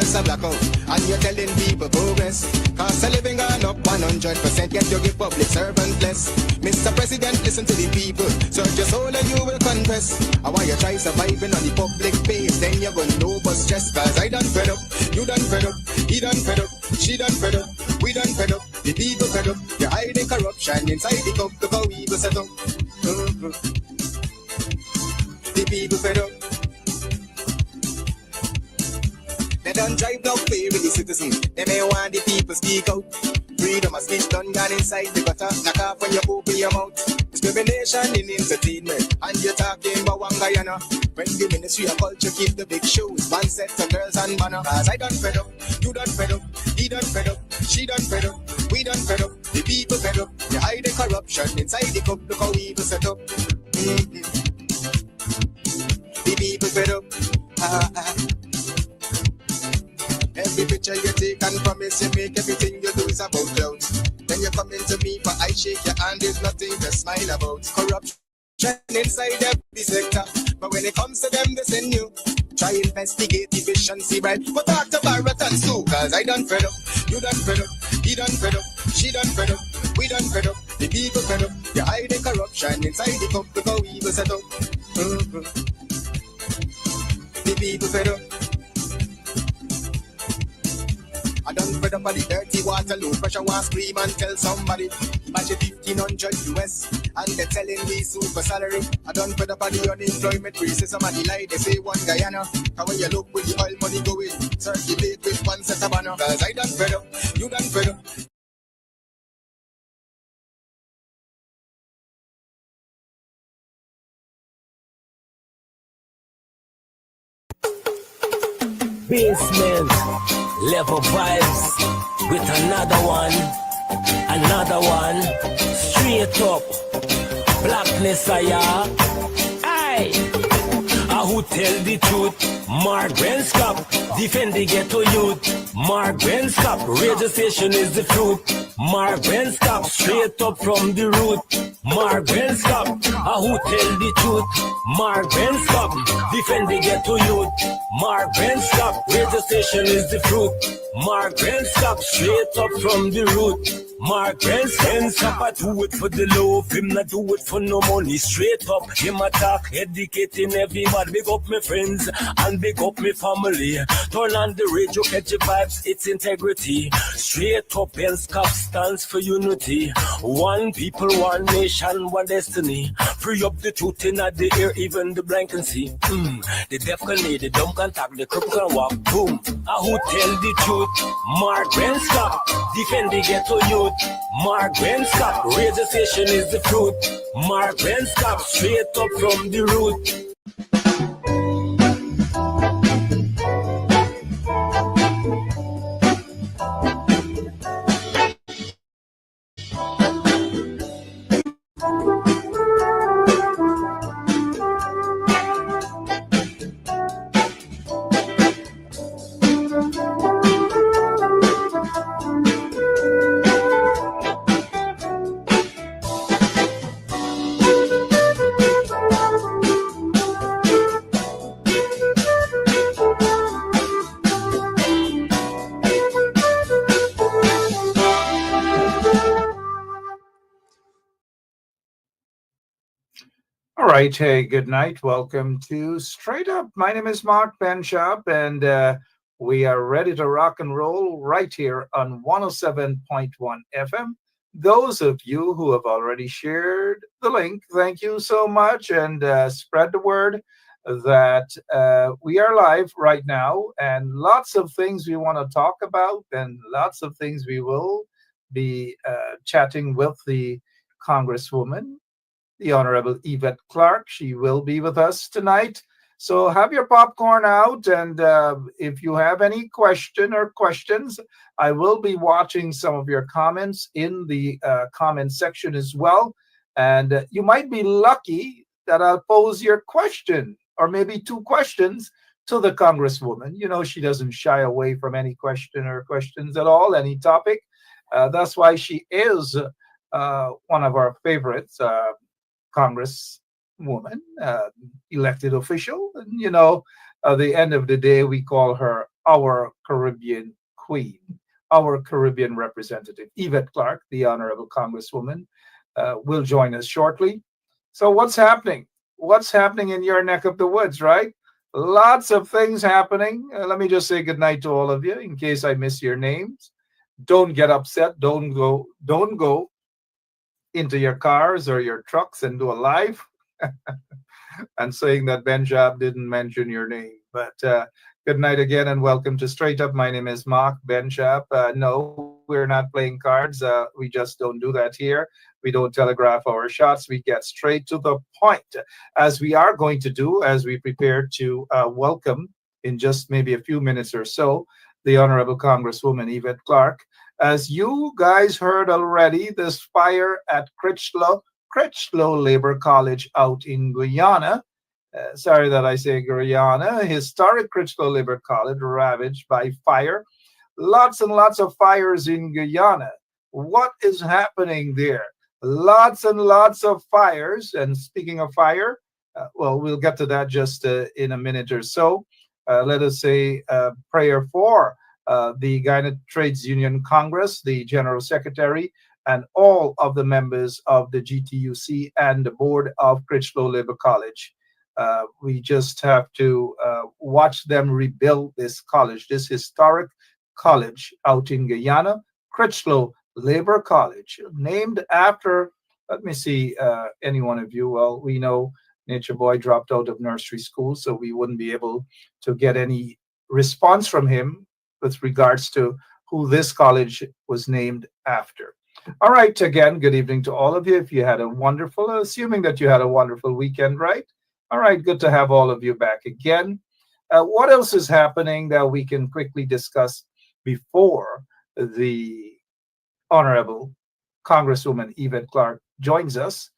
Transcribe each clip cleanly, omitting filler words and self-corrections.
just a blackout. And you're telling people progress. Cost of living gone up 100%, yet you give public servant less. Mr. President, listen to the people. Search your soul and you will confess. And while you try surviving on the public base, then you're gonna know but stress. Cause I done fed up, you done fed up, he done fed up, she done fed up, we done fed up, the people fed up. You're hiding corruption inside the cup, look how evil set up. The people fed up. They don't drive no fear with the citizens. They may want the people speak out. Freedom of speech done gone inside the gutter. Knock off when you open your mouth. Discrimination in entertainment. And you're talking about one Guyana. When the Ministry of Culture keep the big shows. One set of girls and banner. Cause I done fed up, you done fed up, he done fed up, she done fed up, we done fed up, the people fed up. You hide the corruption inside the cup. Look how evil set up. The people fed up. Every picture you take and promise you make, everything you do is about clouds. Then you come into me for I shake your hand, there's nothing to smile about. Corruption inside every sector, but when it comes to them, they send you. Try investigate efficiency, right? But talk to Barrett too, cause I done fed up, you done fed up, he done fed up, she done fed up, we done fed up, the people fed up. You hide the corruption inside the cup, look how evil set up. The people fed up. I done fed up on the dirty water, low pressure, want scream and tell somebody. Imagine 1,500 US, and they're telling me super salary. I done fed up on the unemployment racism and the lie, they say one Guyana. Cause when you look with the oil money going, circulate with one set of banner. Cause I done fed up, you done fed up. Basement level vibes with another one, straight up blackness. Aye, who tell the truth? Mark Benskop, defend the ghetto youth. Mark Benskop, radio station is the fruit. Mark Benskop, straight up from the root. Mark Benskop, who tell the truth? Mark Benskop, defend the ghetto youth. Mark Benskop, radio station is the fruit. Mark Benskop, straight up from the root. Mark Benskop, I do it for the love, him not do it for no money. Straight up, him attack, educating everybody. Big up my friends and big up my family. Turn on the radio, catch the vibes, it's integrity. Straight up, Benskop stands for unity. One people, one nation, one destiny. Free up the truth in the air, even the blind can see. The deaf can hear, the dumb can talk, the cripple can walk. Boom. Who tell the truth? Mark Benskop, defend the ghetto youth. Mark Benskop, radio station is the fruit. Mark Benskop, straight up from the root. All right. Hey, good night. Welcome to Straight Up. My name is Mark Benshop, and we are ready to rock and roll right here on 107.1 FM. Those of you who have already shared the link, thank you so much, and spread the word that we are live right now, and lots of things we want to talk about, and lots of things we will be chatting with the Congresswoman, the Honorable Yvette Clarke. She will be with us tonight. So have your popcorn out, and if you have any question or questions, I will be watching some of your comments in the comment section as well. And you might be lucky that I'll pose your question, or maybe two questions, to the Congresswoman. You know, she doesn't shy away from any question or questions at all, any topic. That's why she is one of our favorites, Congresswoman, elected official. And, you know, at the end of the day, we call her our Caribbean queen, our Caribbean representative, Yvette Clarke, the Honorable Congresswoman, will join us shortly. So what's happening? What's happening in your neck of the woods, right? Lots of things happening. Let me just say goodnight to all of you in case I miss your names. Don't get upset. Don't go into your cars or your trucks and do a live and saying that Ben Job didn't mention your name. But good night again and welcome to Straight Up. My name is Mark Ben Job. No, we're not playing cards. We just don't do that here. We don't telegraph our shots. We get straight to the point, as we are going to do as we prepare to welcome in just maybe a few minutes or so the Honorable Congresswoman Yvette Clarke. As you guys heard already, this fire at Critchlow Labor College out in Guyana. Sorry that I say Guyana. Historic Critchlow Labor College ravaged by fire. Lots and lots of fires in Guyana. What is happening there? Lots and lots of fires. And speaking of fire, well, we'll get to that just in a minute or so. Let us say prayer for the Guyana Trades Union Congress, the General Secretary, and all of the members of the GTUC and the board of Critchlow Labor College. We just have to watch them rebuild this college, this historic college out in Guyana, Critchlow Labor College, named after, let me see, any one of you. Well, we know Nature Boy dropped out of nursery school, so we wouldn't be able to get any response from him with regards to who this college was named after. All right, again, good evening to all of you. If you had a wonderful, assuming that you had a wonderful weekend, right? All right, good to have all of you back again. What else is happening that we can quickly discuss before the Honorable Congresswoman Yvette Clarke joins us?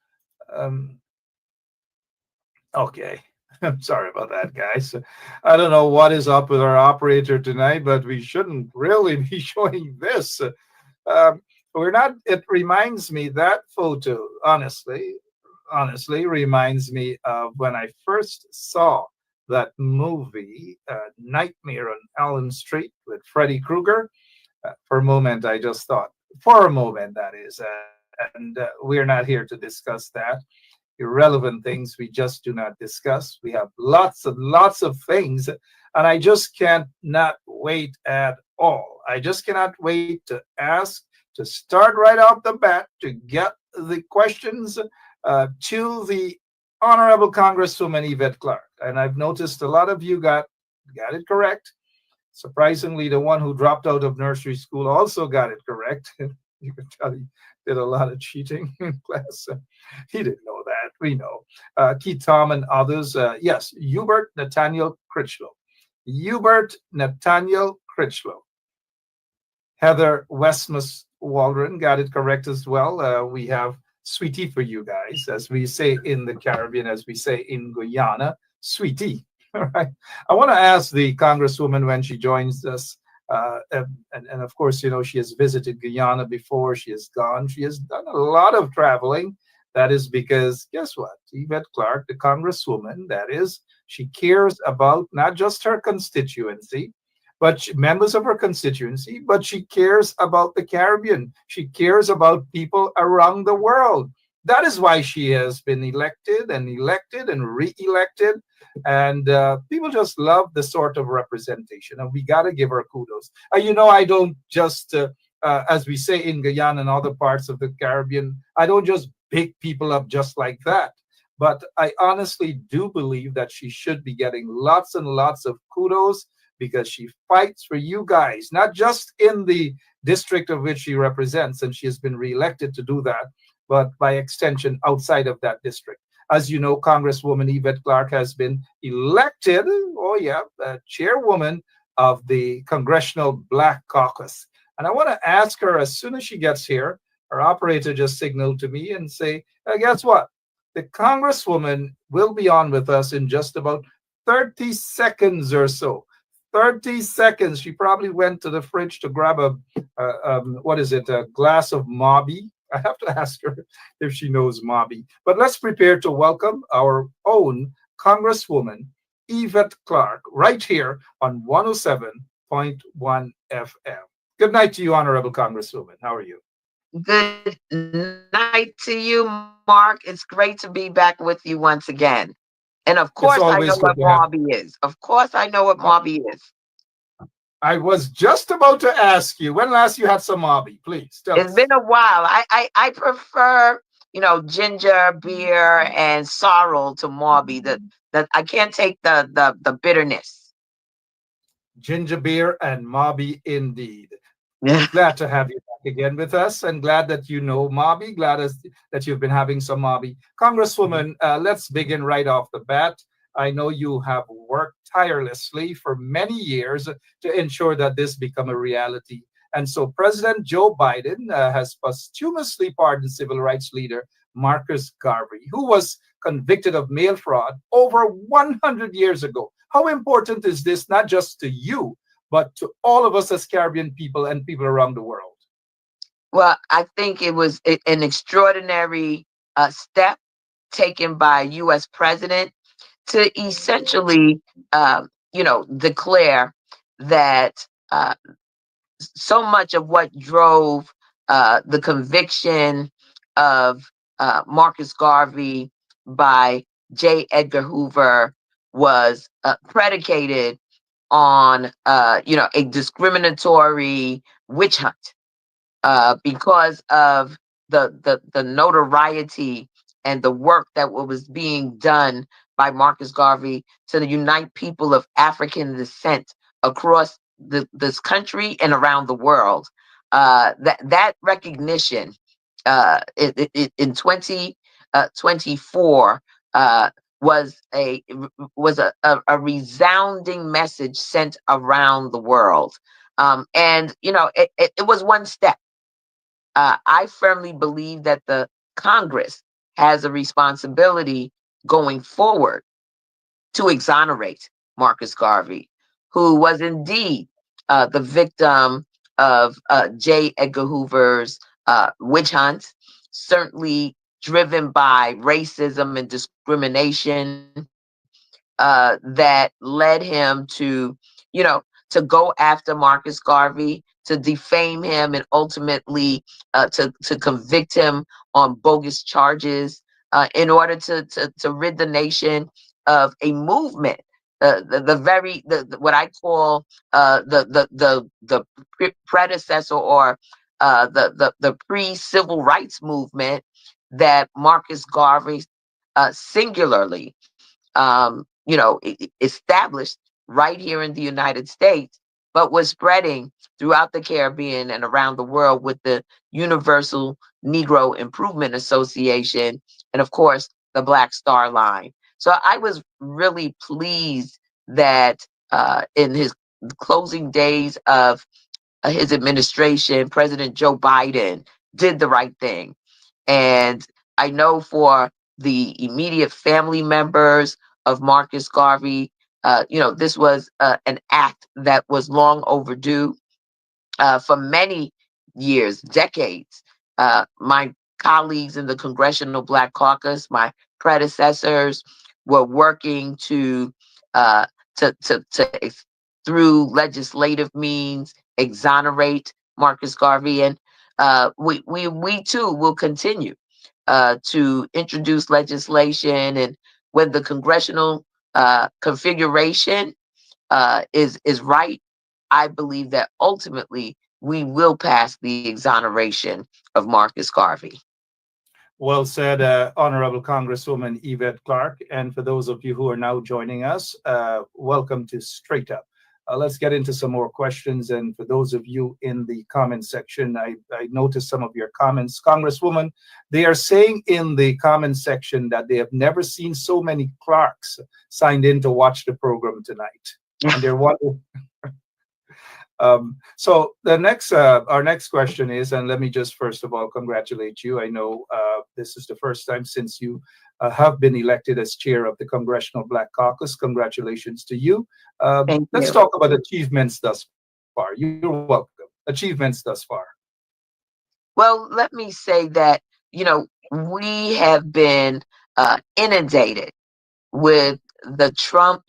Okay, I'm sorry about that, guys. I don't know what is up with our operator tonight, but we shouldn't really be showing this. We're not, it reminds me, that photo, honestly, reminds me of when I first saw that movie, Nightmare on Elm Street with Freddy Krueger. For a moment, I just thought, for a moment, that is, and we're not here to discuss that. Irrelevant things we just do not discuss. We have lots and lots of things, and I just can't not wait at all. I just cannot wait to ask, to start right off the bat, to get the questions to the Honorable Congresswoman Yvette Clarke. And I've noticed a lot of you got it correct. Surprisingly, the one who dropped out of nursery school also got it correct. You can tell he did a lot of cheating in class. He didn't know that. We know. Keith Tom and others. Yes, Hubert Nathaniel Critchlow. Hubert Nathaniel Critchlow. Heather Westmus Waldron got it correct as well. We have sweetie for you guys, as we say in the Caribbean, as we say in Guyana, sweetie. All right. I want to ask the Congresswoman when she joins us, and of course, you know, she has visited Guyana before. She has gone. She has done a lot of traveling. That is because, guess what? Yvette Clarke, the Congresswoman, that is, she cares about not just her constituency, but members of her constituency, but she cares about the Caribbean. She cares about people around the world. That is why she has been elected and re-elected. And people just love the sort of representation. And we got to give her kudos. You know, I don't just, as we say in Guyana and other parts of the Caribbean, I don't just pick people up just like that. But I honestly do believe that she should be getting lots and lots of kudos, because she fights for you guys, not just in the district of which she represents, and she has been reelected to do that, but by extension outside of that district. As you know, Congresswoman Yvette Clarke has been elected, chairwoman of the Congressional Black Caucus. And I want to ask her, as soon as she gets here, her operator just signaled to me and say, guess what? The Congresswoman will be on with us in just about 30 seconds or so. 30 seconds. She probably went to the fridge to grab a glass of Mobby. I have to ask her if she knows Mobby. But let's prepare to welcome our own Congresswoman Yvette Clarke right here on 107.9 FM. Good night to you, Honorable Congresswoman. How are you? Good night to you, Mark. It's great to be back with you once again. And of It's course, I know always good what to have. Marby is. Of course, I know what Marby is. I was just about to ask you, when last you had some Mobby? Please tell It's us. been a while. I prefer, ginger beer and sorrel to Marby. That I can't take the bitterness. Ginger beer and Mobby indeed. Yeah. Glad to have you back again with us, and glad that you know Mobby. That you've been having some Mobby. Congresswoman, let's begin right off the bat. I know you have worked tirelessly for many years to ensure that this become a reality. And so President Joe Biden has posthumously pardoned civil rights leader Marcus Garvey, who was convicted of mail fraud over 100 years ago. How important is this, not just to you, but to all of us as Caribbean people and people around the world? Well, I think it was an extraordinary step taken by U.S. president to essentially, declare that so much of what drove the conviction of Marcus Garvey by J. Edgar Hoover was predicated on, a discriminatory witch hunt because of the notoriety and the work that was being done by Marcus Garvey to unite people of African descent across this country and around the world. That recognition in 2024 was a resounding message sent around the world. And it was one step. I firmly believe that the Congress has a responsibility going forward to exonerate Marcus Garvey, who was indeed the victim of J. Edgar Hoover's witch hunt, certainly driven by racism and discrimination that led him to go after Marcus Garvey, to defame him, and ultimately to convict him on bogus charges in order to rid the nation of a movement. What I call the predecessor or the pre-civil rights movement that Marcus Garvey singularly established right here in the United States, but was spreading throughout the Caribbean and around the world with the Universal Negro Improvement Association and, of course, the Black Star Line. So I was really pleased that in his closing days of his administration, President Joe Biden did the right thing. And I know for the immediate family members of Marcus Garvey, this was an act that was long overdue for many years, decades. My colleagues in the Congressional Black Caucus, my predecessors, were working uh, to through legislative means exonerate Marcus Garvey, and we too will continue to introduce legislation, and when the congressional configuration is right, I believe that ultimately we will pass the exoneration of Marcus Garvey. Well said, Honorable Congresswoman Yvette Clarke. And for those of you who are now joining us, welcome to Straight Up. Let's get into some more questions. And for those of you in the comment section, I noticed some of your comments. Congresswoman, they are saying in the comment section that they have never seen so many Clarks signed in to watch the program tonight. And they're wondering. So our next question is, and let me just first of all congratulate you. I know this is the first time since you have been elected as chair of the Congressional Black Caucus. Congratulations to you. Let's talk about achievements thus far. You're welcome. Achievements thus far. Well, let me say that, we have been inundated with the Trump,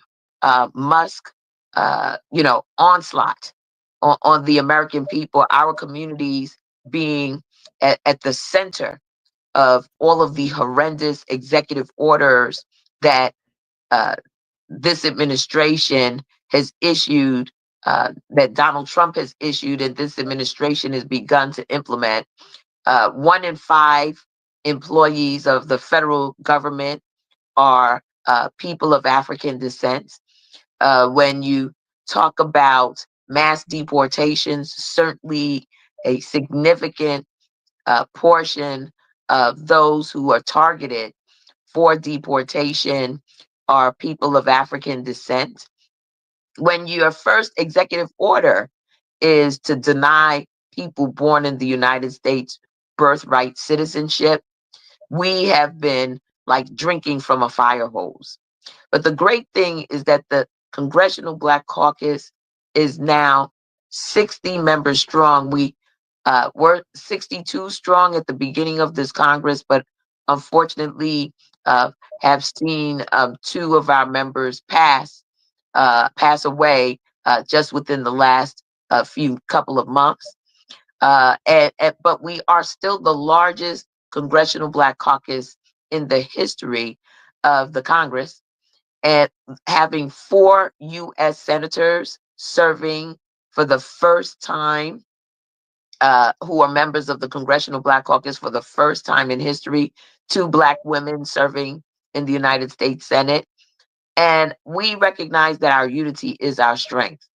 Musk onslaught on the American people, our communities being at the center of all of the horrendous executive orders that uh, this administration has issued, that Donald Trump has issued, and this administration has begun to implement. 1 in 5 employees of the federal government are people of African descent. When you talk about mass deportations, certainly a significant portion of those who are targeted for deportation are people of African descent. When your first executive order is to deny people born in the United States birthright citizenship, we have been like drinking from a fire hose. But the great thing is that the Congressional Black Caucus is now 60 members strong. We were 62 strong at the beginning of this Congress, but unfortunately have seen 2 of our members pass away just within the last few couple of months. But we are still the largest Congressional Black Caucus in the history of the Congress, and having 4 U.S. senators serving for the first time, who are members of the Congressional Black Caucus for the first time in history, 2 Black women serving in the United States Senate. And we recognize that our unity is our strength.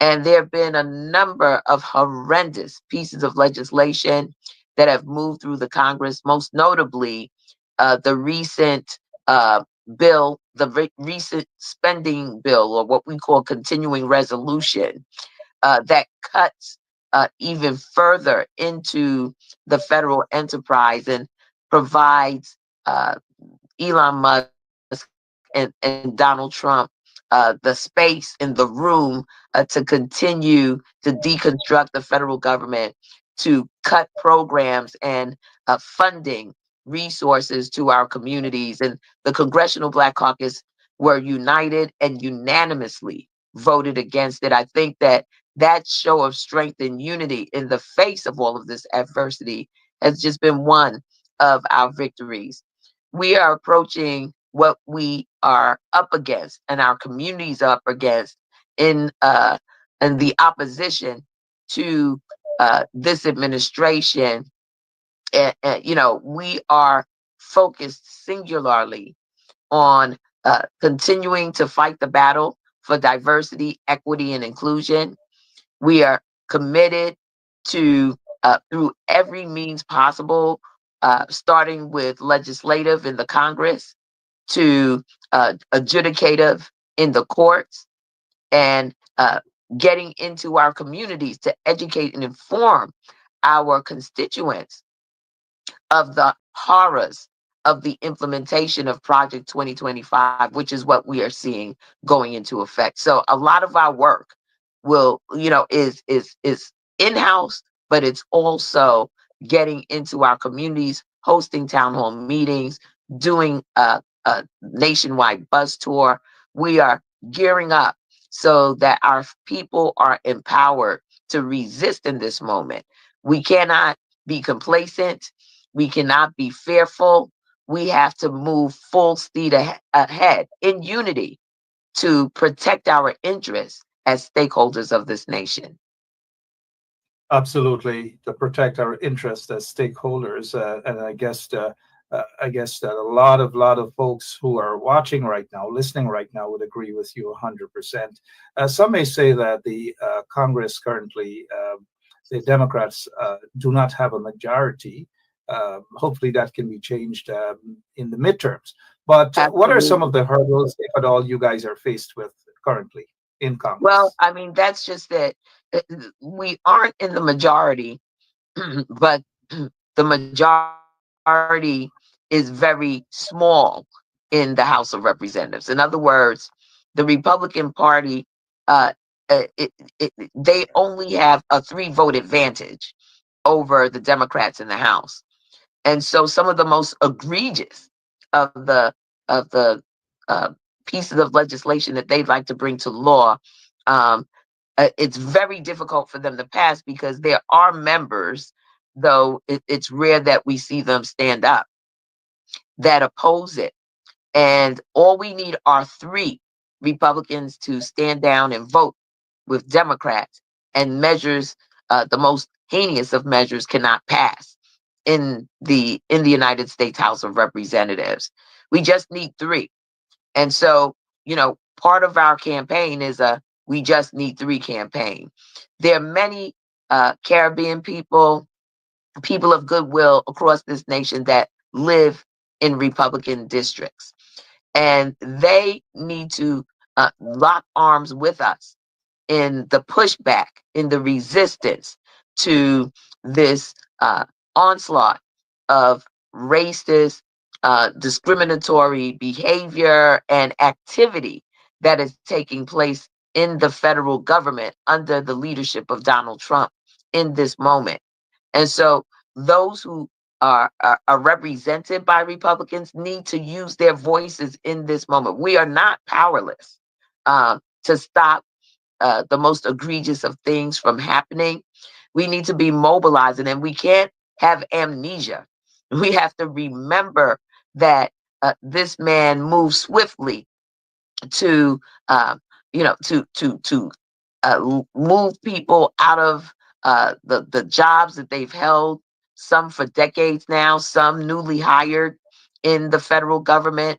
And there have been a number of horrendous pieces of legislation that have moved through the Congress, most notably the recent bill, the recent spending bill, or what we call continuing resolution, that cuts even further into the federal enterprise and provides Elon Musk and Donald Trump the space in the room to continue to deconstruct the federal government, to cut programs and funding resources to our communities. And the Congressional Black Caucus were united and unanimously voted against it. I think that that show of strength and unity in the face of all of this adversity has just been one of our victories. We are approaching what we are up against and our communities are up against in the opposition to this administration. We are focused singularly on continuing to fight the battle for diversity, equity, and inclusion. We are committed to, through every means possible, starting with legislative in the Congress, to adjudicative in the courts, and getting into our communities to educate and inform our constituents of the horrors of the implementation of Project 2025, which is what we are seeing going into effect. So a lot of our work is in-house, but it's also getting into our communities, hosting town hall meetings, doing a nationwide bus tour. We are gearing up so that our people are empowered to resist in this moment. We cannot be complacent. We cannot be fearful. We have to move full speed ahead in unity to protect our interests as stakeholders of this nation. Absolutely, to protect our interests as stakeholders, and I guess that a lot of folks who are watching right now, listening right now, would agree with you 100%. Some may say that the Congress currently, the Democrats, do not have a majority. Hopefully, that can be changed in the midterms. But what are some of the hurdles, if at all, you guys are faced with currently in Congress? Well, I mean, that's just that we aren't in the majority, but the majority is very small in the House of Representatives. In other words, the Republican Party, they only have a 3-vote advantage over the Democrats in the House. And so some of the most egregious of the pieces of legislation that they'd like to bring to law, it's very difficult for them to pass because there are members, though it's rare that we see them stand up, that oppose it. And all we need are 3 Republicans to stand down and vote with Democrats, and measures, the most heinous of measures, cannot pass in the United States House of Representatives. We just need 3. And so, part of our campaign is a "We Just Need 3" campaign. There are many Caribbean people of goodwill across this nation that live in Republican districts, and they need to lock arms with us in the pushback, in the resistance to this onslaught of racist, discriminatory behavior and activity that is taking place in the federal government under the leadership of Donald Trump in this moment. And so those who are represented by Republicans need to use their voices in this moment. We are not powerless to stop the most egregious of things from happening. We need to be mobilizing, and we can't have amnesia. We have to remember that this man moved swiftly to, move people out of the jobs that they've held, some for decades now, some newly hired in the federal government,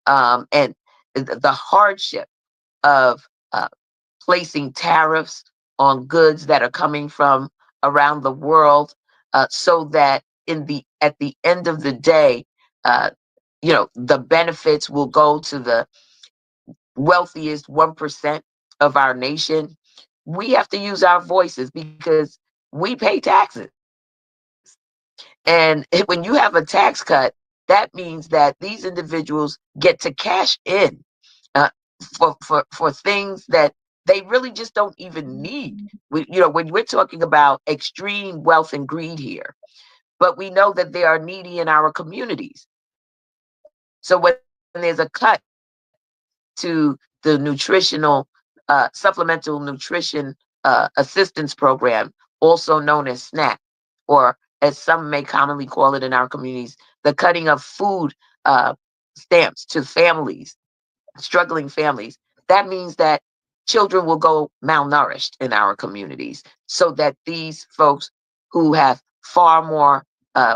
and the hardship of placing tariffs on goods that are coming from around the world, so that at the end of the day, the benefits will go to the wealthiest 1% of our nation. We have to use our voices because we pay taxes. And when you have a tax cut, that means that these individuals get to cash in uh, for things that they really just don't even need. When we're talking about extreme wealth and greed here, but we know that they are needy in our communities. So when there's a cut to the supplemental nutrition assistance program, also known as SNAP, or as some may commonly call it in our communities, the cutting of food stamps to families, struggling families, that means that children will go malnourished in our communities, so that these folks who have far more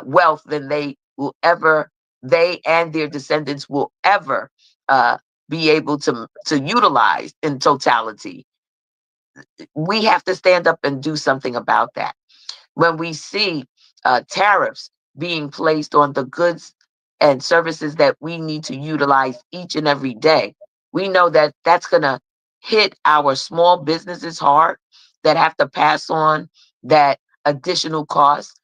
wealth than they and their descendants will ever uh, be able to utilize in totality. We have to stand up and do something about that. When we see tariffs being placed on the goods and services that we need to utilize each and every day, we know that that's going to hit our small businesses hard, that have to pass on that additional cost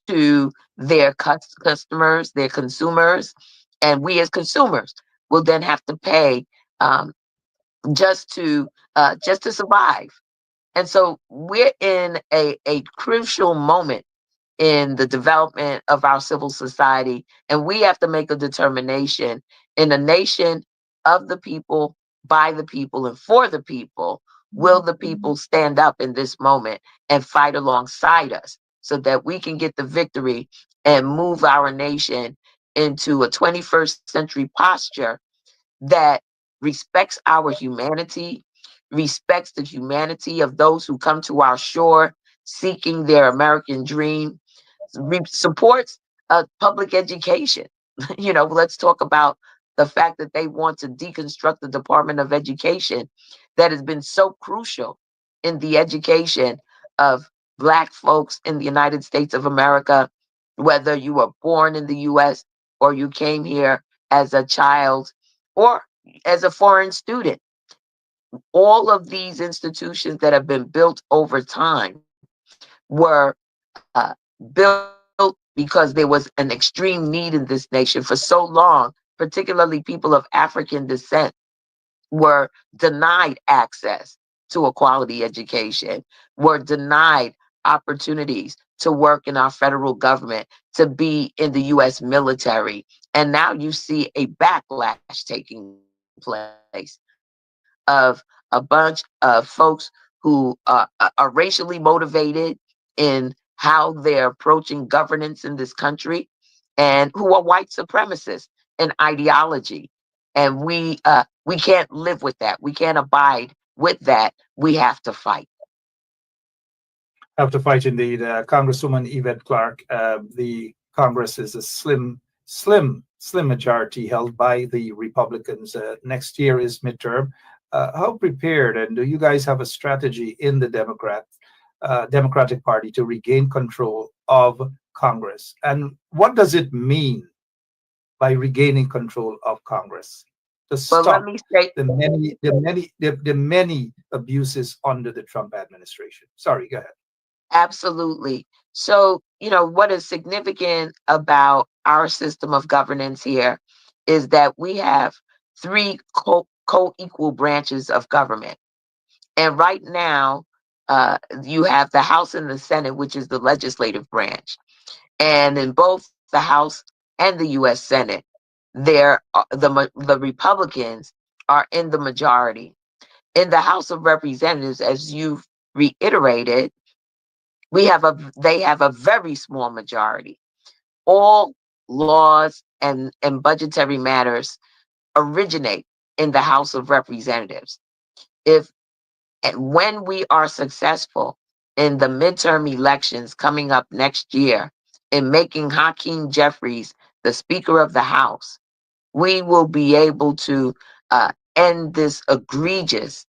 to their customers, their consumers. And we as consumers will then have to pay um, just to survive. And so we're in a crucial moment in the development of our civil society. And we have to make a determination in a nation of the people, by the people, and for the people. Will the people stand up in this moment and fight alongside us so that we can get the victory and move our nation into a 21st century posture that respects our humanity, respects the humanity of those who come to our shore seeking their American dream, supports public education. Let's talk about the fact that they want to deconstruct the Department of Education that has been so crucial in the education of Black folks in the United States of America, whether you were born in the US or you came here as a child or as a foreign student. All of these institutions that have been built over time were built because there was an extreme need in this nation for so long, particularly people of African descent were denied access to a quality education, were denied opportunities to work in our federal government, to be in the U.S. military. And now you see a backlash taking place. place of a bunch of folks who are racially motivated in how they're approaching governance in this country, and who are white supremacists in ideology. And we can't live with that. We can't abide with that. We have to fight. Have to fight indeed. Congresswoman Yvette Clarke, the Congress is a slim majority held by the Republicans. Next year is midterm. How prepared, and do you guys have a strategy in the Democratic Party to regain control of Congress? And what does it mean by regaining control of Congress to Well, let stop me say, the many abuses under the Trump administration? Sorry, go ahead. absolutely. So, what is significant about our system of governance here is that we have three co-equal branches of government. And right now, you have the House and the Senate, which is the legislative branch. And in both the House and the U.S. Senate, the Republicans are in the majority. In the House of Representatives, as you've reiterated, they have a very small majority. All laws and budgetary matters originate in the House of Representatives. If and when we are successful in the midterm elections coming up next year in making Hakeem Jeffries the Speaker of the House, we will be able to end this egregious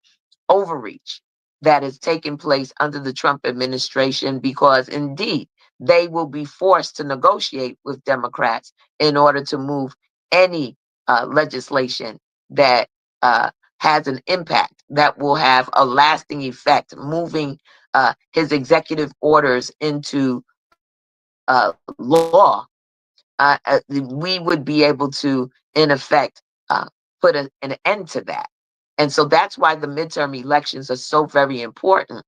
overreach that is taking place under the Trump administration, because indeed they will be forced to negotiate with Democrats in order to move any legislation that has an impact, that will have a lasting effect, moving his executive orders into law. We would be able to, in effect, put an end to that. And so that's why the midterm elections are so very important.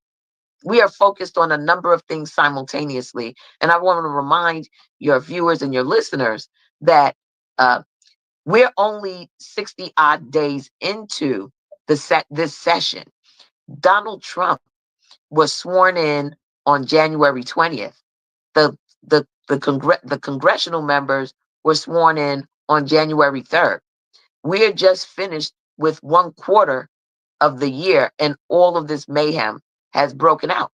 We are focused on a number of things simultaneously. And I want to remind your viewers and your listeners that we're only 60 odd days into this session. Donald Trump was sworn in on January 20th. The congressional members were sworn in on January 3rd. We are just finished with 1/4 of the year, and all of this mayhem has broken out.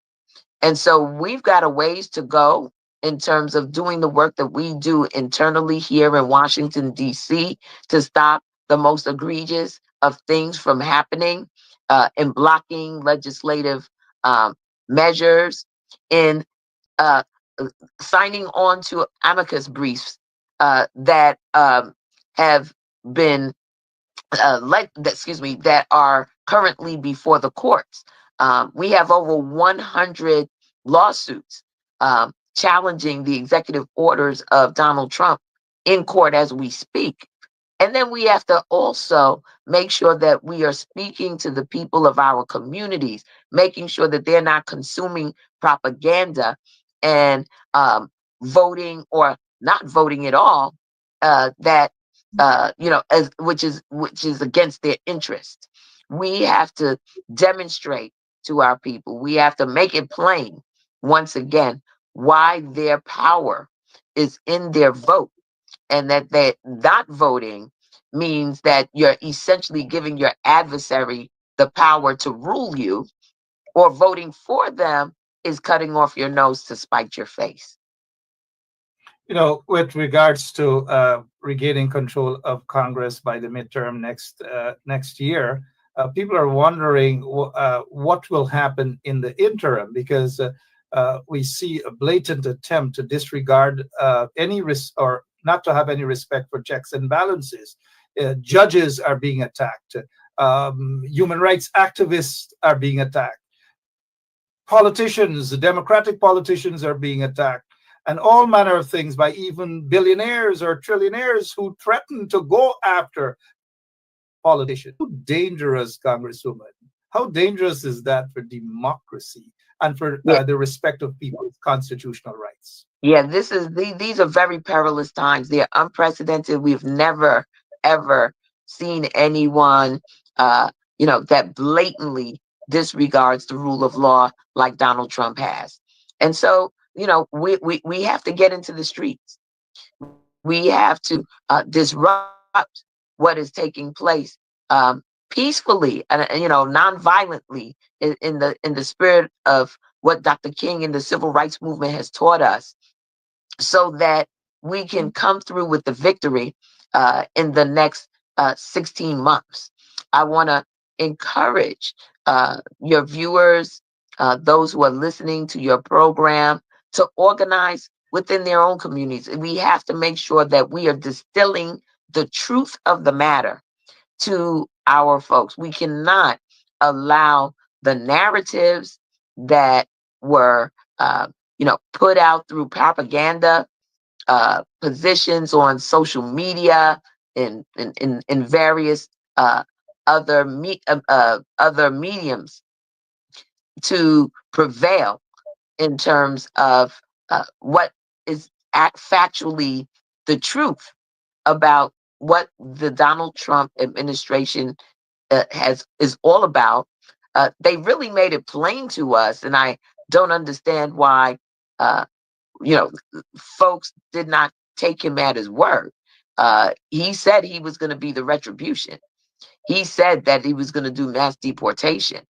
And so we've got a ways to go in terms of doing the work that we do internally here in Washington, D.C., to stop the most egregious of things from happening, and blocking legislative measures, in signing on to amicus briefs that have been that are currently before the courts. We have over 100 lawsuits challenging the executive orders of Donald Trump in court as we speak. And then we have to also make sure that we are speaking to the people of our communities, making sure that they're not consuming propaganda and voting or not voting at all, which is against their interest. We have to demonstrate to our people. We have to make it plain once again why their power is in their vote, and that they not voting means that you're essentially giving your adversary the power to rule you, or voting for them is cutting off your nose to spite your face. With regards to regaining control of Congress by the midterm next year, people are wondering what will happen in the interim, because we see a blatant attempt to disregard or not to have any respect for checks and balances. Judges are being attacked. Human rights activists are being attacked. Politicians, Democratic politicians, are being attacked. And all manner of things by even billionaires or trillionaires who threaten to go after politicians. How dangerous, Congresswoman? How dangerous is that for democracy and for the respect of people's constitutional rights? Yeah, these are very perilous times. They're unprecedented. We've never, ever seen anyone, that blatantly disregards the rule of law like Donald Trump has. And so, we have to get into the streets. We have to disrupt what is taking place peacefully and non-violently in the spirit of what Dr. King and the civil rights movement has taught us, so that we can come through with the victory in the next 16 months. I want to encourage your viewers, those who are listening to your program, to organize within their own communities. We have to make sure that we are distilling the truth of the matter to our folks. We cannot allow the narratives that were, put out through propaganda, positions on social media, in various uh, other mediums, to prevail in terms of what is factually the truth about what the Donald Trump administration is all about. They really made it plain to us, and I don't understand why uh, you know folks did not take him at his word. He said he was going to be the retribution. He said that he was going to do mass deportation.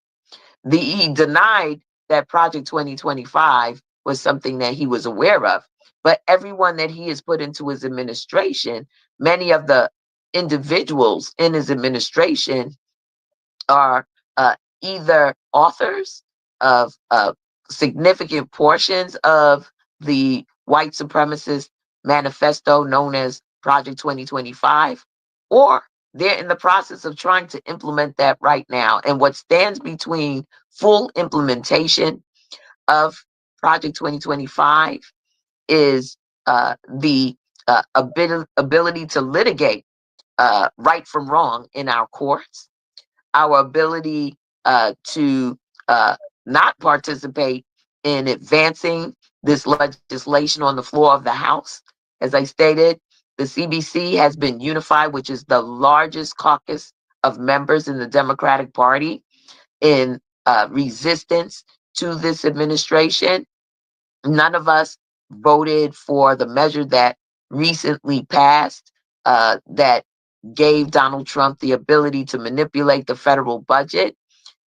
He denied that Project 2025 was something that he was aware of. But everyone that he has put into his administration, many of the individuals in his administration are either authors of significant portions of the white supremacist manifesto known as Project 2025, or they're in the process of trying to implement that right now. And what stands between full implementation of Project 2025 is the ability to litigate right from wrong in our courts, our ability to not participate in advancing this legislation on the floor of the House. As I stated, the CBC has been unified, which is the largest caucus of members in the Democratic Party, in resistance to this administration. None of us voted for the measure that recently passed, that gave Donald Trump the ability to manipulate the federal budget.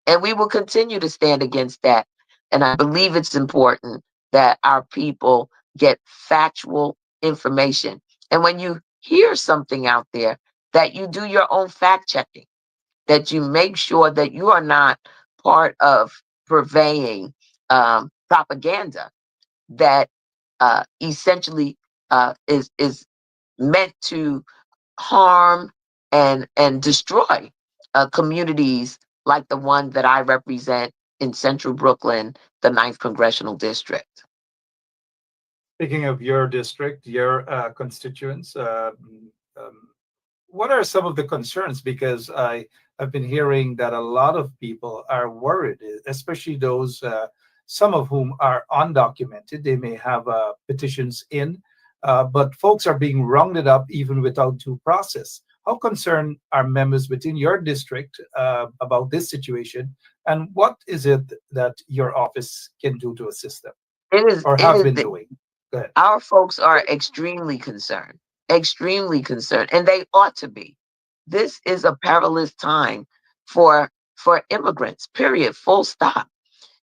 And we will continue to stand against that. And I believe it's important that our people get factual information. And when you hear something out there, that you do your own fact checking, that you make sure that you are not part of purveying propaganda that essentially is meant to harm and destroy communities like the one that I represent in Central Brooklyn, the Ninth Congressional District. Speaking of your district, your constituents, what are some of the concerns? Because I've been hearing that a lot of people are worried, especially those, some of whom are undocumented. They may have petitions in, but folks are being rounded up even without due process. How concerned are members within your district about this situation, and what is it that your office can do to assist them or have been doing? Go ahead. Our folks are extremely concerned, and they ought to be. This is a perilous time for immigrants, period, full stop.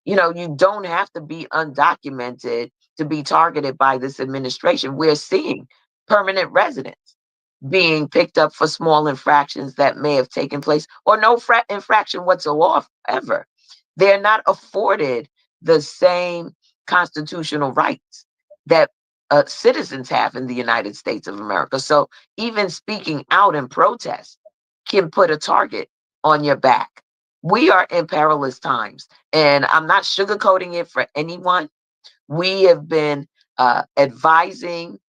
You don't have to be undocumented to be targeted by this administration. We're seeing permanent residents being picked up for small infractions that may have taken place, or no infraction whatsoever. They're not afforded the same constitutional rights that citizens have in the United States of America. So even speaking out in protest can put a target on your back. We are in perilous times, and I'm not sugarcoating it for anyone. We have been advising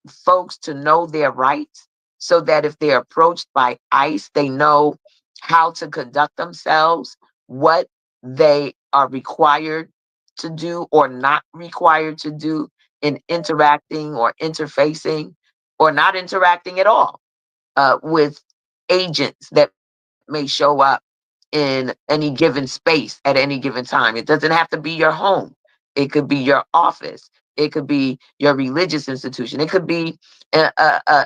folks to know their rights, so that if they're approached by ICE, they know how to conduct themselves, what they are required to do or not required to do in interacting or interfacing or not interacting at all with agents that may show up in any given space at any given time. It doesn't have to be your home. It could be your office. It could be your religious institution. It could be a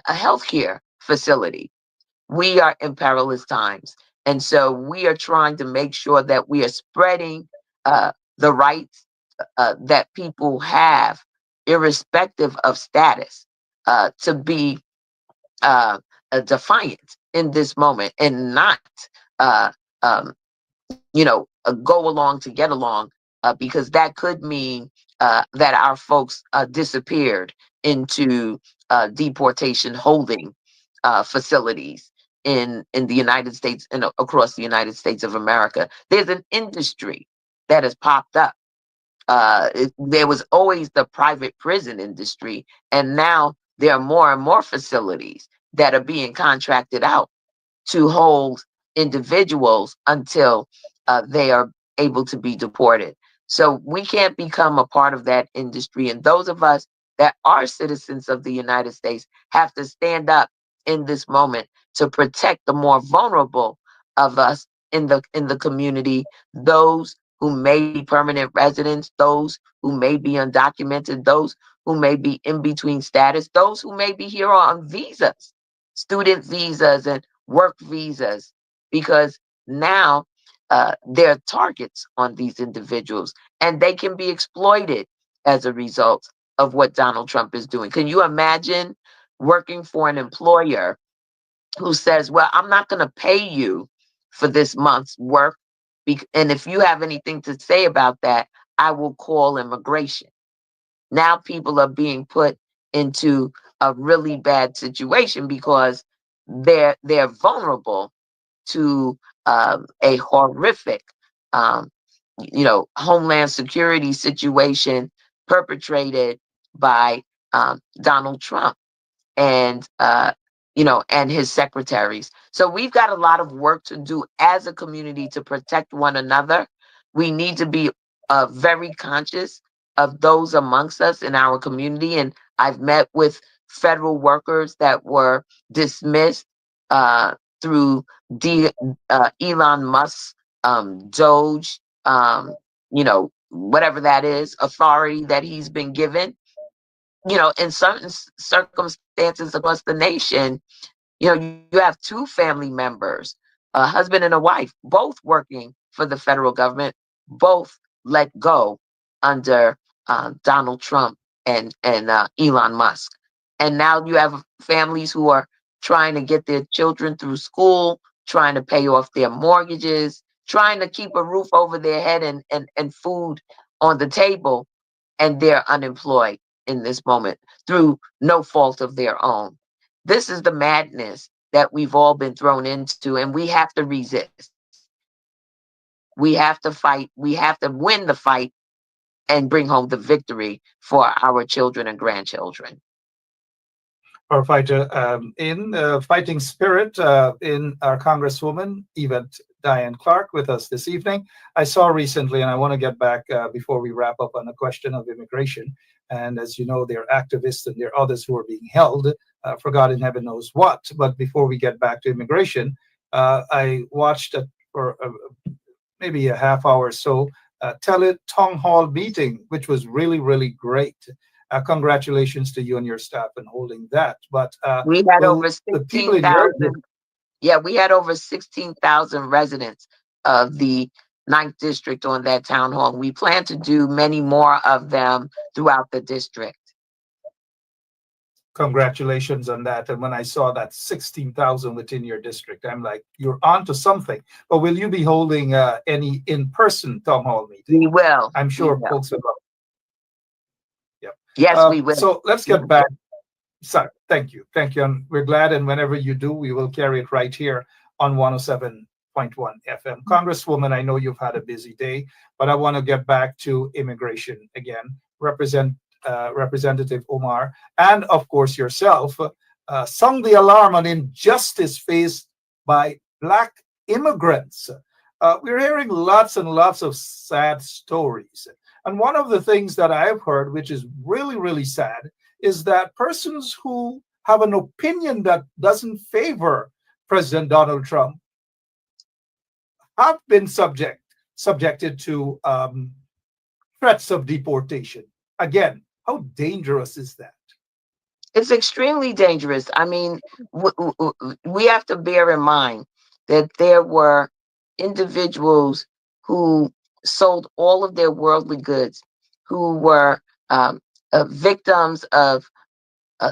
healthcare facility. We are in perilous times. And so we are trying to make sure that we are spreading the rights that people have, irrespective of status, to be defiant in this moment and not, uh, um, go along to get along, because that could mean that our folks disappeared into deportation holding facilities in the United States and across the United States of America. There's an industry that has popped up. There was always the private prison industry, and now there are more and more facilities that are being contracted out to hold individuals until they are able to be deported. So we can't become a part of that industry. And those of us that are citizens of the United States have to stand up in this moment to protect the more vulnerable of us in the community, those who may be permanent residents, those who may be undocumented, those who may be in between status, those who may be here on visas, student visas and work visas, because now there are targets on these individuals and they can be exploited as a result of what Donald Trump is doing. Can you imagine working for an employer who says, well, I'm not going to pay you for this month's work, and if you have anything to say about that, I will call immigration. Now people are being put into a really bad situation because they're vulnerable to a horrific, um, Homeland Security situation perpetrated by Donald Trump and and his secretaries. So we've got a lot of work to do as a community to protect one another. We need to be very conscious of those amongst us in our community. And I've met with federal workers that were dismissed through Elon Musk's Doge, whatever that is, authority that he's been given. In certain circumstances across the nation, you have two family members, a husband and a wife, both working for the federal government, both let go under Donald Trump and Elon Musk. And now you have families who are trying to get their children through school, trying to pay off their mortgages, trying to keep a roof over their head and food on the table, and they're unemployed in this moment through no fault of their own. This is the madness that we've all been thrown into, and we have to resist. We have to fight. We have to win the fight and bring home the victory for our children and grandchildren. Our fighter in fighting spirit in our Congresswoman, Yvette Diane Clark, with us this evening. I saw recently, and I want to get back before we wrap up on the question of immigration. And as you know, there are activists and there are others who are being held for God in heaven knows what. But before we get back to immigration, I watched for maybe a half hour or so town hall meeting, which was really, really great. Congratulations to you and your staff in holding that. But we had over 16,000. Yeah, we had over 16,000 residents of the 9th district on that town hall. We plan to do many more of them throughout the district. Congratulations on that. And when I saw that 16,000 within your district, I'm like, you're onto something. But will you be holding any in-person town hall meeting? We will. I'm sure folks will. Yep. Yes, we will. So let's get back. Sorry, thank you. Thank you. And we're glad. And whenever you do, we will carry it right here on 107.1 FM. Congresswoman, I know you've had a busy day, but I want to get back to immigration again. Representative Omar, and of course yourself, sung the alarm on injustice faced by Black immigrants. We're hearing lots and lots of sad stories. And one of the things that I've heard, which is really, really sad, is that persons who have an opinion that doesn't favor President Donald Trump have been subjected to threats of deportation. Again, how dangerous is that? It's extremely dangerous. I mean, we have to bear in mind that there were individuals who sold all of their worldly goods, who were um, victims of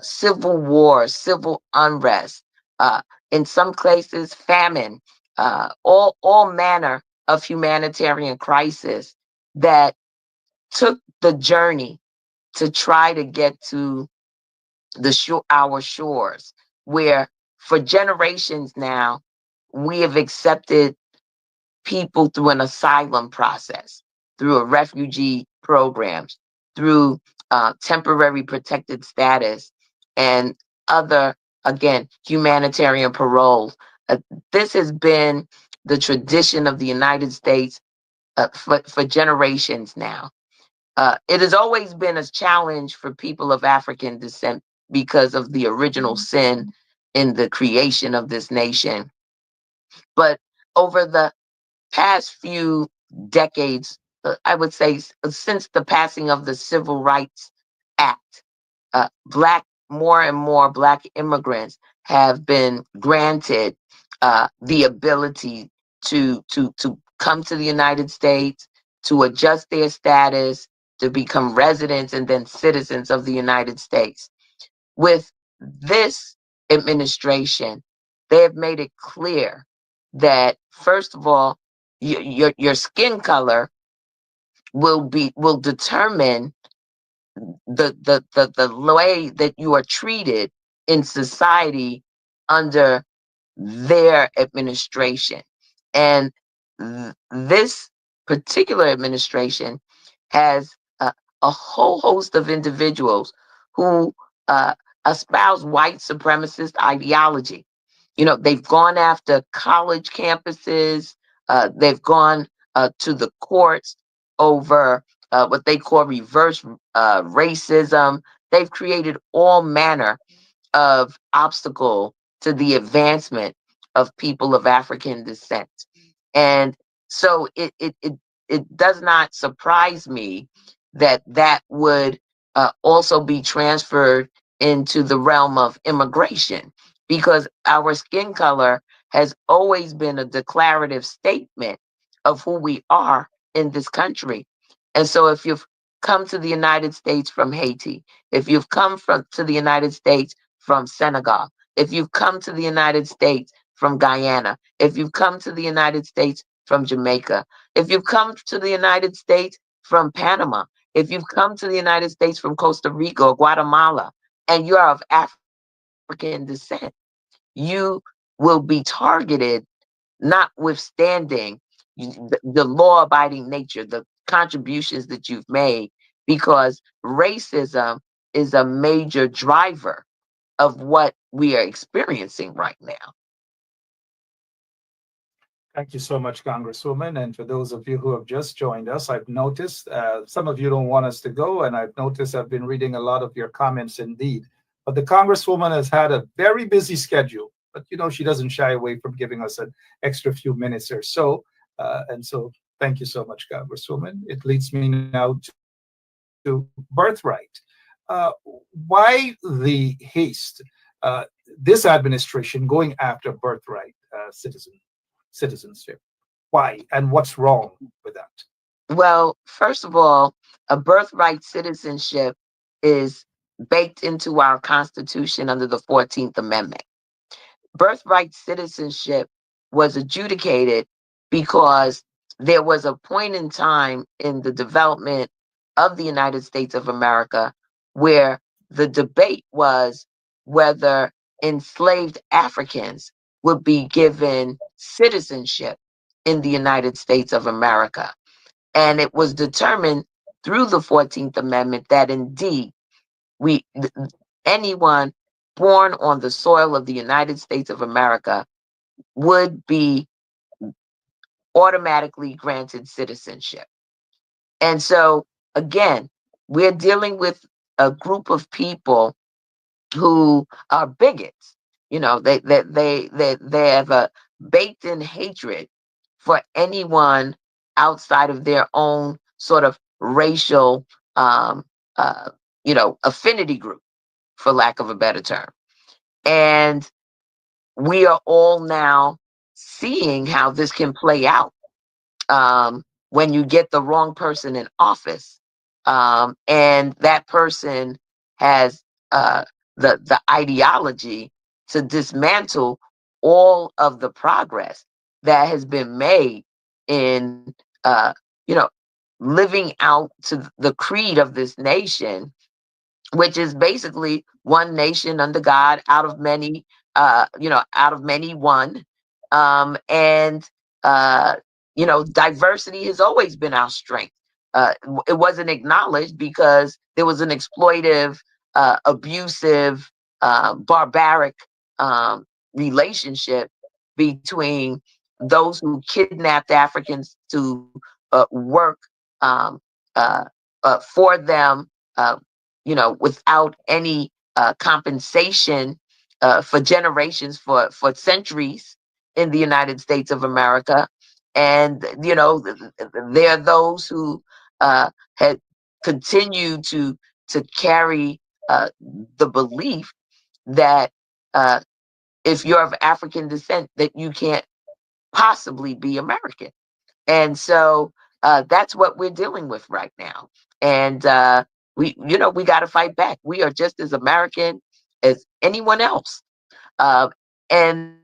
civil war, civil unrest, uh, in some cases famine, all manner of humanitarian crisis that took the journey to try to get to our shores, where for generations now we have accepted people through an asylum process, through a refugee programs, through temporary protected status, and other, again, humanitarian paroles. This has been the tradition of the United States for generations now. It has always been a challenge for people of African descent because of the original sin in the creation of this nation. But over the past few decades, I would say since the passing of the Civil Rights Act, more and more Black immigrants have been granted the ability to come to the United States, to adjust their status, to become residents and then citizens of the United States. With this administration, they have made it clear that first of all, your skin color will determine the way that you are treated in society under their administration. And this particular administration has a whole host of individuals who uh, espouse white supremacist ideology. You know, they've gone after college campuses, they've gone to the courts over what they call reverse racism. They've created all manner of obstacle to the advancement of people of African descent. And so it does not surprise me that that would also be transferred into the realm of immigration, because our skin color has always been a declarative statement of who we are in this country. And so if you've come to the United States from Haiti, if you've come to the United States from Senegal, if you've come to the United States from Guyana, if you've come to the United States from Jamaica, if you've come to the United States from Panama, if you've come to the United States from Costa Rica or Guatemala, and you are of African descent, you will be targeted, notwithstanding the law abiding nature, the contributions that you've made, because racism is a major driver of what we are experiencing right now. Thank you so much, Congresswoman. And for those of you who have just joined us, I've noticed some of you don't want us to go, and I've noticed I've been reading a lot of your comments indeed. But the Congresswoman has had a very busy schedule, but you know, she doesn't shy away from giving us an extra few minutes or so. And so thank you so much, Congresswoman. It leads me now to Birthright. Why the haste, this administration going after Birthright citizenship? Why, and what's wrong with that? Well, first of all, a birthright citizenship is baked into our Constitution under the 14th Amendment. Birthright citizenship was adjudicated because there was a point in time in the development of the United States of America where the debate was whether enslaved Africans would be given citizenship in the United States of America. And it was determined through the 14th Amendment that indeed we anyone born on the soil of the United States of America would be automatically granted citizenship. And so, again, we're dealing with a group of people who are bigots. They have a baked in hatred for anyone outside of their own sort of racial, um, affinity group, for lack of a better term. And we are all now seeing how this can play out, when you get the wrong person in office, and that person has the ideology to dismantle all of the progress that has been made in you know living out to the creed of this nation, which is basically one nation under God, out of many, out of many one. And diversity has always been our strength. It wasn't acknowledged because there was an exploitive, abusive, barbaric relationship between those who kidnapped Africans to work um, uh, for them, without any compensation, for generations, for centuries in the United States of America. And, there are those who had continued to carry the belief that if you're of African descent, that you can't possibly be American. And so that's what we're dealing with right now. And we got to fight back. We are just as American as anyone else. And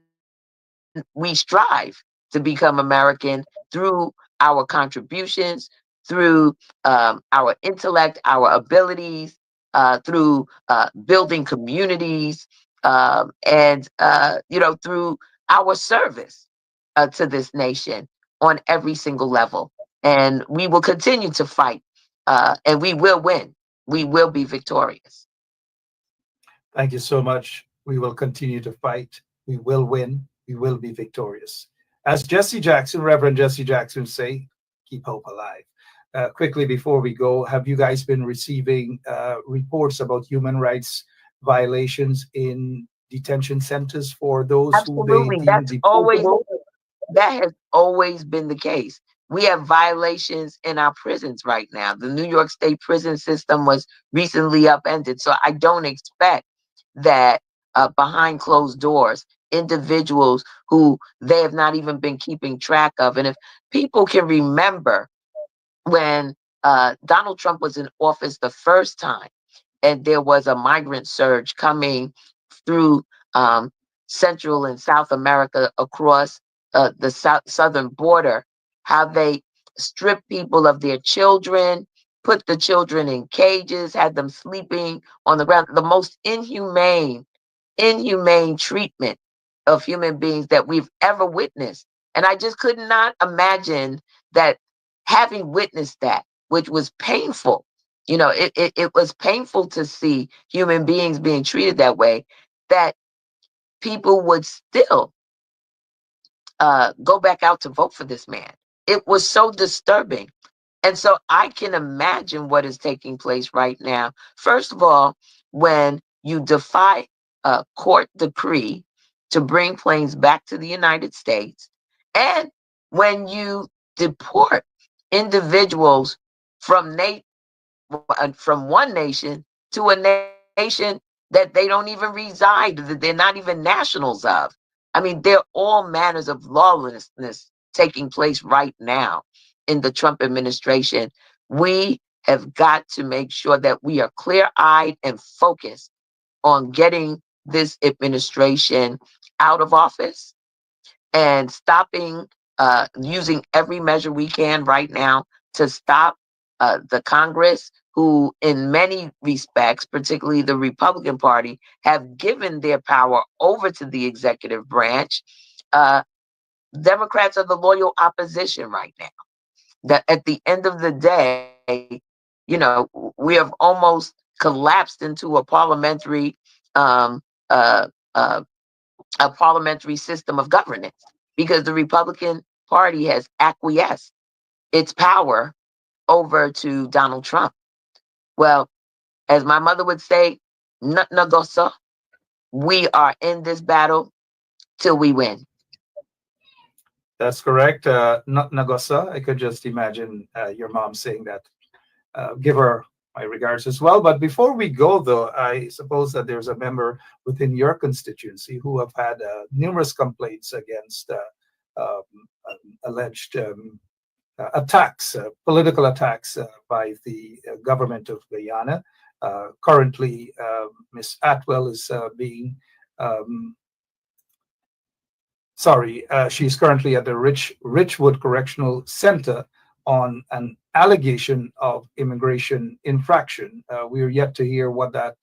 we strive to become American through our contributions, through our intellect, our abilities, through building communities, and through our service to this nation on every single level. And we will continue to fight, and we will win. We will be victorious. Thank you so much. We will continue to fight. We will win. We will be victorious. As Jesse Jackson, Reverend Jesse Jackson, say, keep hope alive. Quickly before we go, have you guys been receiving reports about human rights violations in detention centers for those who they Absolutely. deem deportable? That has always been the case. We have violations in our prisons right now. The New York State prison system was recently upended. So I don't expect that behind closed doors, individuals who they have not even been keeping track of. And if people can remember when Donald Trump was in office the first time, and there was a migrant surge coming through Central and South America across the southern border, how they stripped people of their children, put the children in cages, had them sleeping on the ground, the most inhumane treatment of human beings that we've ever witnessed. And I just could not imagine that, having witnessed that, which was painful. It was painful to see human beings being treated that way, that people would still go back out to vote for this man. It was so disturbing. And so I can imagine what is taking place right now. First of all, when you defy a court decree to bring planes back to the United States, and when you deport individuals from from one nation to a nation that they don't even reside, that they're not even nationals of. I mean, there are all manners of lawlessness taking place right now in the Trump administration. We have got to make sure that we are clear-eyed and focused on getting this administration out of office and stopping, using every measure we can right now to stop the Congress, who in many respects, particularly the Republican Party, have given their power over to the executive branch. Democrats are the loyal opposition right now. That at the end of the day, we have almost collapsed into um, uh, uh, a parliamentary system of governance, because the Republican Party has acquiesced its power over to Donald Trump. Well, as my mother would say, nut na gosa, we are in this battle till we win. That's correct. Nagosa, I could just imagine your mom saying that. Give her my regards as well. But before we go, though, I suppose that there's a member within your constituency who have had numerous complaints against um, alleged attacks, political attacks by the government of Guyana. Currently, Miss Atwell is being um, sorry, she's currently at the Richwood Correctional Center on an allegation of immigration infraction. We are yet to hear what that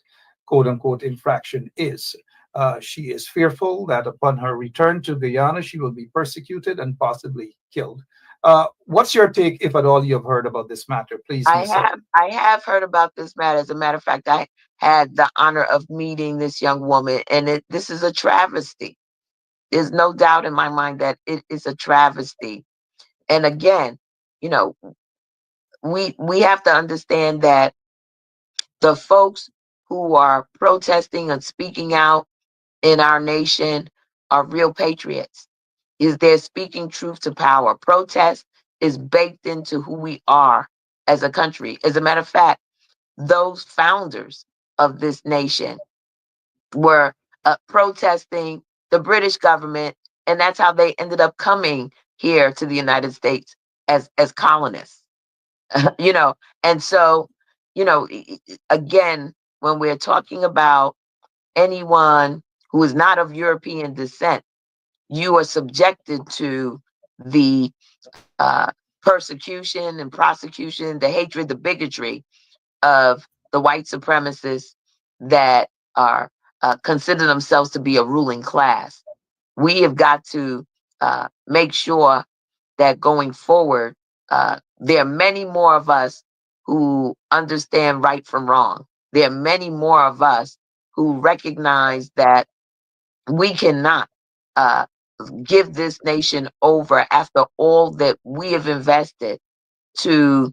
quote unquote infraction is. She is fearful that upon her return to Guyana, she will be persecuted and possibly killed. What's your take, if at all, you have heard about this matter? Please, Miss. I have heard about this matter. As a matter of fact, I had the honor of meeting this young woman, and this is a travesty. There's no doubt in my mind that it is a travesty. And again, you know, we have to understand that the folks who are protesting and speaking out in our nation are real patriots. Is they're speaking truth to power. Protest is baked into who we are as a country. As a matter of fact, those founders of this nation were protesting the British government, and that's how they ended up coming here to the United States as colonists. you know, and so, again, when we're talking about anyone who is not of European descent, you are subjected to the persecution and prosecution, the hatred, the bigotry of the white supremacists that are consider themselves to be a ruling class. We have got to make sure that going forward, there are many more of us who understand right from wrong. There are many more of us who recognize that we cannot uh, give this nation over after all that we have invested to,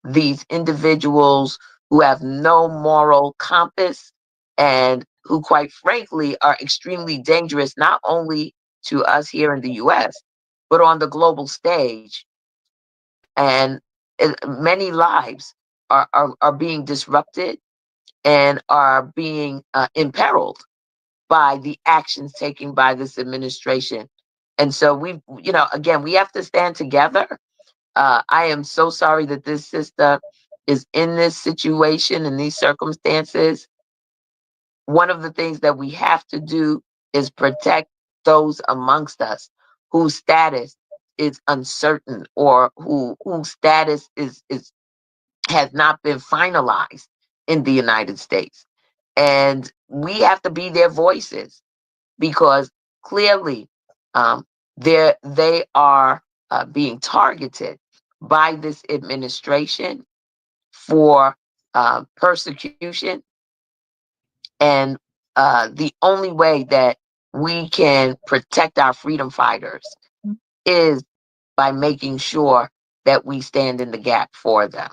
these individuals who have no moral compass and who, quite frankly, are extremely dangerous, not only to us here in the US, but on the global stage. And many lives are being disrupted and are being imperiled by the actions taken by this administration. And so again, we have to stand together. I am so sorry that this sister is in this situation, in these circumstances. One of the things that we have to do is protect those amongst us whose status is uncertain or whose status is has not been finalized in the United States. And we have to be their voices because clearly they are being targeted by this administration for persecution. And the only way that we can protect our freedom fighters is by making sure that we stand in the gap for them.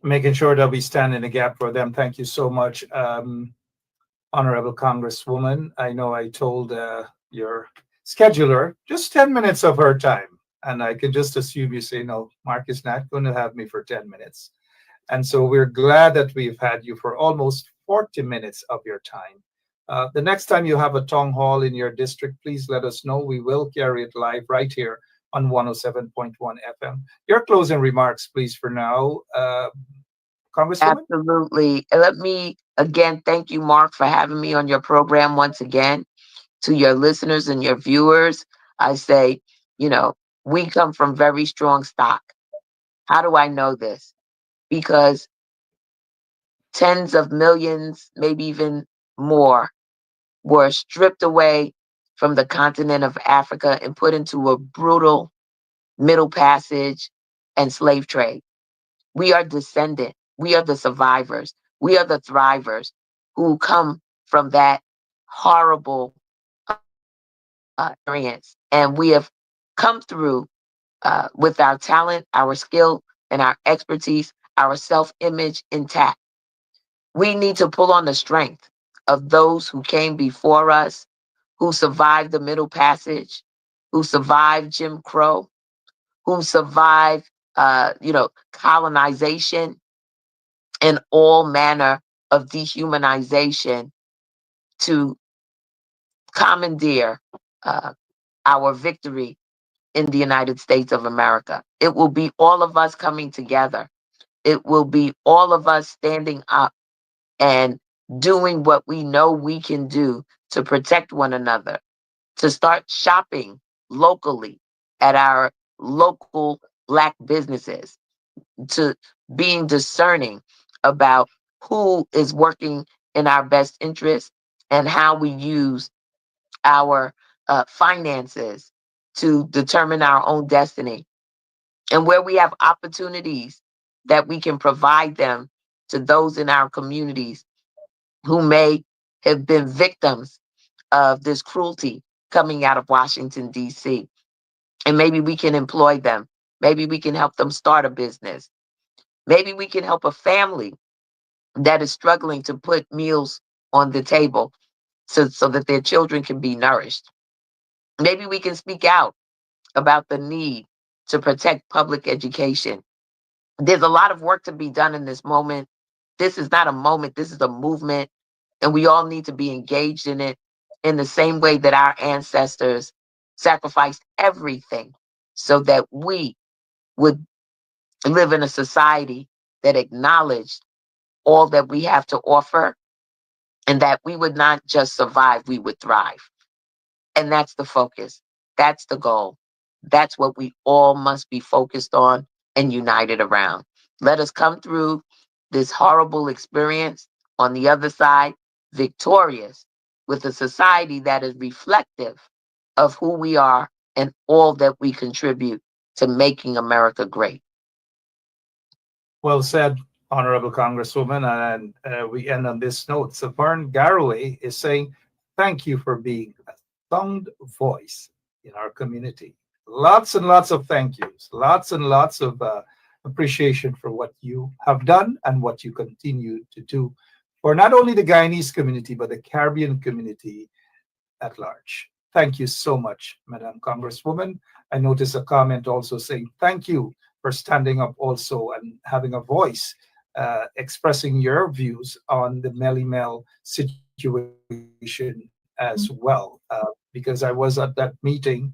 Making sure that we stand in the gap for them. Thank you so much, Honorable Congresswoman. I know I told your scheduler just 10 minutes of her time, and I can just assume you say, no, Mark is not going to have me for 10 minutes. And so we're glad that we've had you for almost 40 minutes of your time. The next time you have a town hall in your district, please let us know. We will carry it live right here on 107.1 FM. Your closing remarks, please, for now, Congresswoman. Absolutely. Let me again thank you, Mark, for having me on your program once again. To your listeners and your viewers, I say, we come from very strong stock. How do I know this? Because tens of millions, maybe even more, were stripped away from the continent of Africa and put into a brutal Middle Passage and slave trade. We are descendant. We are the survivors. We are the thrivers who come from that horrible experience. And we have come through with our talent, our skill, and our expertise, our self-image intact. We need to pull on the strength of those who came before us, who survived the Middle Passage, who survived Jim Crow, who survived, colonization and all manner of dehumanization to commandeer our victory in the United States of America. It will be all of us coming together. It will be all of us standing up and doing what we know we can do to protect one another, to start shopping locally at our local Black businesses, to being discerning about who is working in our best interest and how we use our finances to determine our own destiny, and where we have opportunities that we can provide them to those in our communities who may have been victims of this cruelty coming out of Washington, D.C. And maybe we can employ them. Maybe we can help them start a business. Maybe we can help a family that is struggling to put meals on the table so that their children can be nourished. Maybe we can speak out about the need to protect public education. There's a lot of work to be done in this moment. This is not a moment, this is a movement, and we all need to be engaged in it in the same way that our ancestors sacrificed everything so that we would live in a society that acknowledged all that we have to offer, and that we would not just survive, we would thrive. And that's the focus. That's the goal. That's what we all must be focused on and united around. Let us come through this horrible experience on the other side victorious, with a society that is reflective of who we are and all that we contribute to making America great. Well said, Honorable Congresswoman. And we end on this note. So Vern Garvey is saying, thank you for being a sound voice in our community. Lots and lots of thank yous, lots and lots of appreciation for what you have done and what you continue to do for not only the Guyanese community, but the Caribbean community at large. Thank you so much, Madam Congresswoman. I noticed a comment also saying thank you for standing up also and having a voice, expressing your views on the Melly Mel situation as well. Because I was at that meeting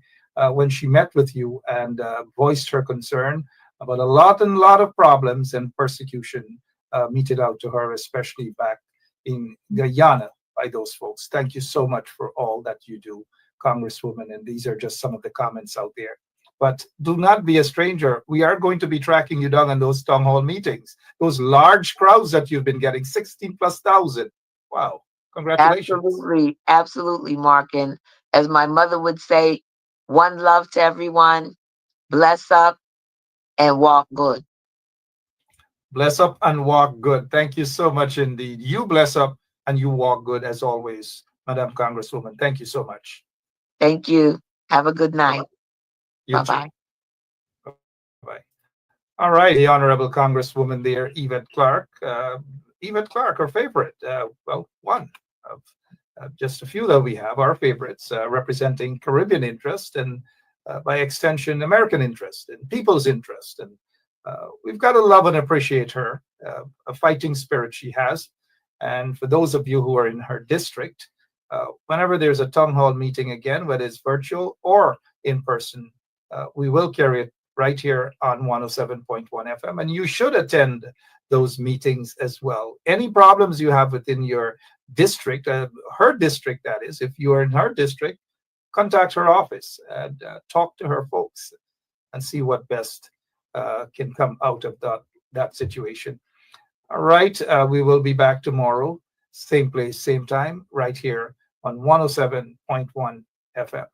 when she met with you and voiced her concern about a lot of problems and persecution meted out to her, especially back in Guyana by those folks. Thank you so much for all that you do, Congresswoman. And these are just some of the comments out there. But do not be a stranger. We are going to be tracking you down on those town hall meetings, those large crowds that you've been getting, 16,000+. Wow. Congratulations. Absolutely. Absolutely, Mark. And as my mother would say, one love to everyone. Bless up and walk good. Bless up and walk good. Thank you so much indeed. You bless up and you walk good as always, Madam Congresswoman. Thank you so much. Thank you. Have a good night. Bye-bye. Bye. All right, the Honorable Congresswoman there, Yvette Clarke. Yvette Clarke, our favorite. Well, one of just a few that we have, our favorites, representing Caribbean interest and by extension, American interest and people's interest. And we've got to love and appreciate her, a fighting spirit she has. And for those of you who are in her district, whenever there's a town hall meeting again, whether it's virtual or in person, we will carry it right here on 107.1 FM. And you should attend those meetings as well. Any problems you have within your district, her district, that is, if you are in her district, contact her office and talk to her folks and see what best can come out of that situation. All right, we will be back tomorrow, same place, same time, right here on 107.1 FM.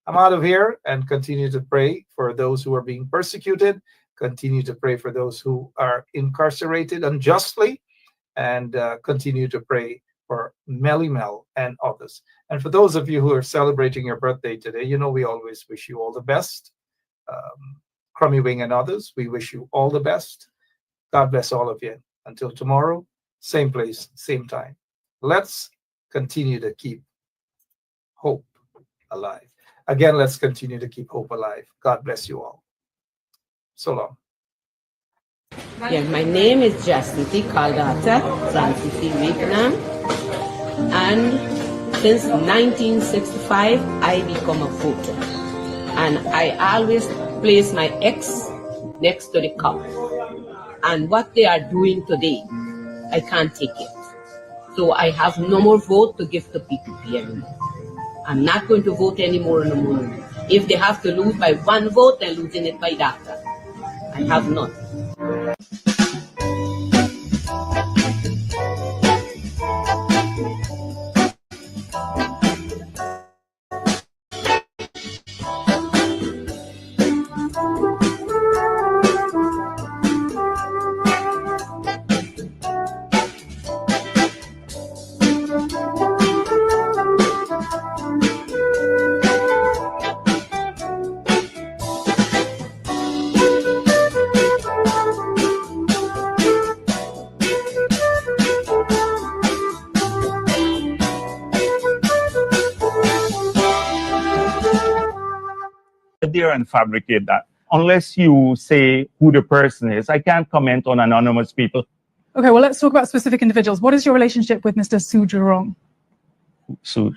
I'm out of here, and continue to pray for those who are being persecuted, continue to pray for those who are incarcerated unjustly, and continue to pray for Melly Mel and others. And for those of you who are celebrating your birthday today, you know we always wish you all the best. Crummy Wing and others, we wish you all the best. God bless all of you. Until tomorrow, same place, same time. Let's continue to keep hope alive. Again, let's continue to keep hope alive. God bless you all. So long. Yeah, my name is Jasmine Kaldata Zansiti Vietnam, and since 1965 I become a voter, and I always place my ex next to the cup, and what they are doing today, I can't take it. So I have no more vote to give to PPP anymore. I'm not going to vote anymore no more. If they have to lose by one vote, they're losing it by data. I have none. There and fabricate that. Unless you say who the person is, I can't comment on anonymous people. Okay, well, let's talk about specific individuals. What is your relationship with Mr. Su Jurong? So